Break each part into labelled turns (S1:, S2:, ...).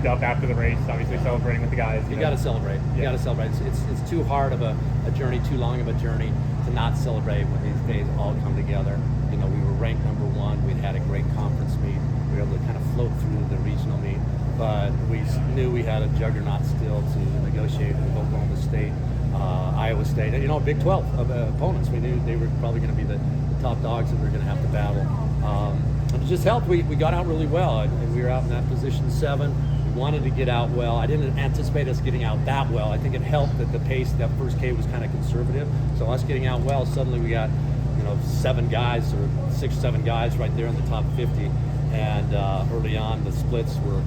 S1: mic'd up after the race, obviously celebrating with the guys.
S2: You got to celebrate. You got to celebrate. It's too hard of a journey, too long of a journey to not celebrate when these days all come together. You know, we were ranked number 1. We'd had a great conference meet. We were able to kind of float through the regional meet, but we knew we had a juggernaut still to negotiate with Oklahoma State, Iowa State, and you know, Big 12 of opponents. We knew they were probably going to be the top dogs that we were going to have to battle. And it just helped. We got out really well, and we were out in that position 7. We wanted to get out well. I didn't anticipate us getting out that well. I think it helped that the pace, that first K was kind of conservative. So us getting out well, suddenly we got, you know, 7 guys or 6, 7 guys right there in the top 50. And early on, the splits were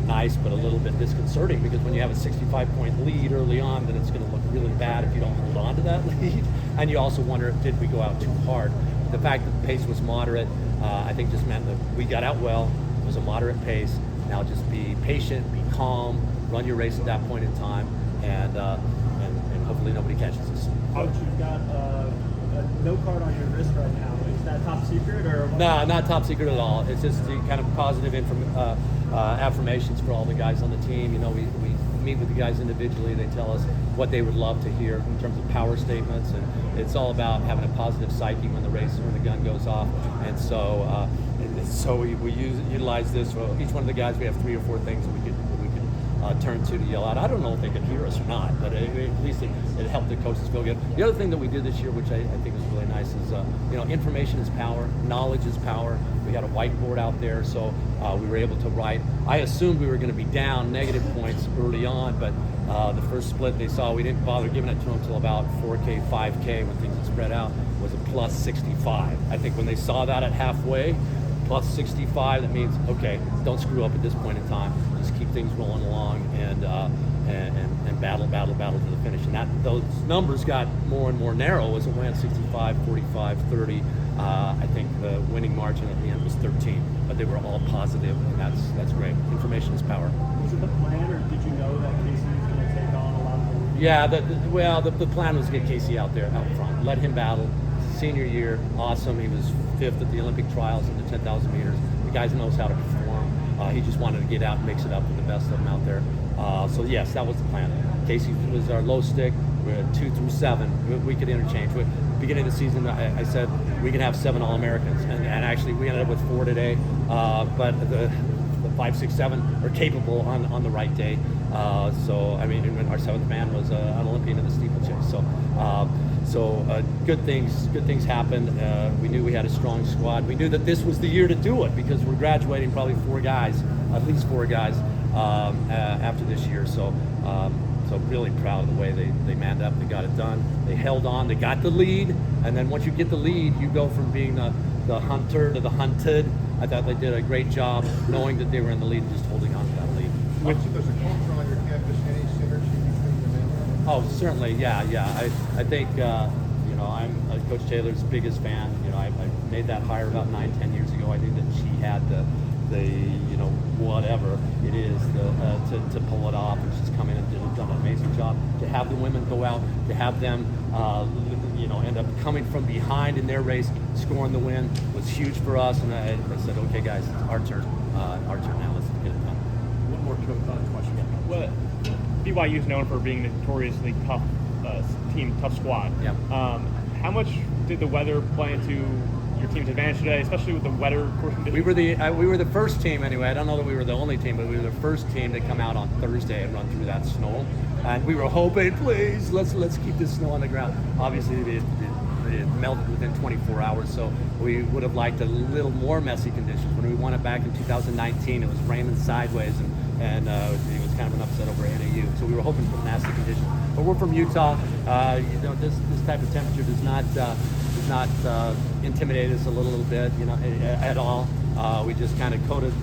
S2: nice, but a little bit disconcerting, because when you have a 65-point lead early on, then it's going to look really bad if you don't hold on to that lead. And you also wonder, did we go out too hard? The fact that the pace was moderate, I think just meant that we got out well. It was a moderate pace. Now just be patient, be calm, run your race at that point in time, and hopefully nobody catches us.
S3: Coach, you've got a no card on your wrist right now. Is that top secret or?
S2: No, not top secret at all. It's just the kind of positive affirmations for all the guys on the team. You know, we meet with the guys individually. They tell us what they would love to hear in terms of power statements, and it's all about having a positive psyche when the gun goes off. And so we utilize this for each one of the guys. We have 3 or 4 things that we could turn to yell out. I don't know if they could hear us or not, but at least it helped the coaches feel good. The other thing that we did this year, which I think was really nice, is you know, information is power, knowledge is power. We had a whiteboard out there, so we were able to write. I assumed we were going to be down negative points early on, but the first split they saw, we didn't bother giving it to them until about 4K, 5K when things had spread out, was a plus 65. I think when they saw that at halfway, plus 65, that means, okay, don't screw up at this point in time. Just keep things rolling along and battle to the finish. And those numbers got more and more narrow as it went, 65, 45, 30. I think the winning margin at the end was 13, but they were all positive, and that's great. Information is power.
S3: Was it the plan, or did you know that Casey was going to take on a lot of the?
S2: Yeah, the plan was to get Casey out there, out front, let him battle. Senior year, awesome. He was 5th at the Olympic trials in the 10,000 meters. The guy knows how to perform. He just wanted to get out and mix it up with the best of them out there. So yes, that was the plan. Casey was our low stick. We're at 2 through 7. We could interchange. Beginning of the season, I said we can have 7 All-Americans, and actually we ended up with 4 today. But the 5, 6, 7 are capable on the right day. So I mean, our 7th man was an Olympian in the steeplechase. So good things happened. We knew we had a strong squad. We knew that this was the year to do it, because we're graduating probably 4 guys, at least 4 guys after this year. So really proud of the way they manned up. They got it done. They held on. They got the lead, and then once you get the lead, you go from being the hunter to the hunted. I thought they did a great job knowing that they were in the lead and just holding on to that lead.
S4: Does the culture on your campus any synergy between the men?
S2: Oh, certainly, yeah. I think, you know, I'm Coach Taylor's biggest fan. You know, I made that hire about 9-10 years ago. I knew that she had the you know, whatever it is to pull it off, and she's come in and done an amazing job. To have the women go out, to have them, you know, end up coming from behind in their race, scoring the win, was huge for us. And I said, okay, guys, it's our turn now. Let's get it done.
S1: One more question. Well, BYU is known for being a notoriously tough team, tough squad.
S2: Yeah.
S1: How much did the weather play into your team's advantage today, especially with the wetter course conditions?
S2: We were the first team anyway. I don't know that we were the only team, but we were the first team to come out on Thursday and run through that snow. And we were hoping, please, let's keep this snow on the ground. Obviously, it melted within 24 hours, so we would have liked a little more messy conditions. When we won it back in 2019, it was raining sideways, and it was kind of an upset over NAU. So we were hoping for nasty conditions. But we're from Utah. You know, this type of temperature does not intimidate us a little bit, you know, at all. We just kind of coated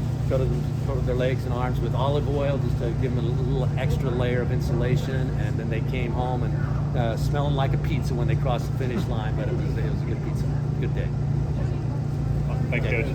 S2: their legs and arms with olive oil just to give them a little extra layer of insulation, and then they came home and smelling like a pizza when they crossed the finish line. But it was a good pizza, good day.
S1: Thanks, Coach.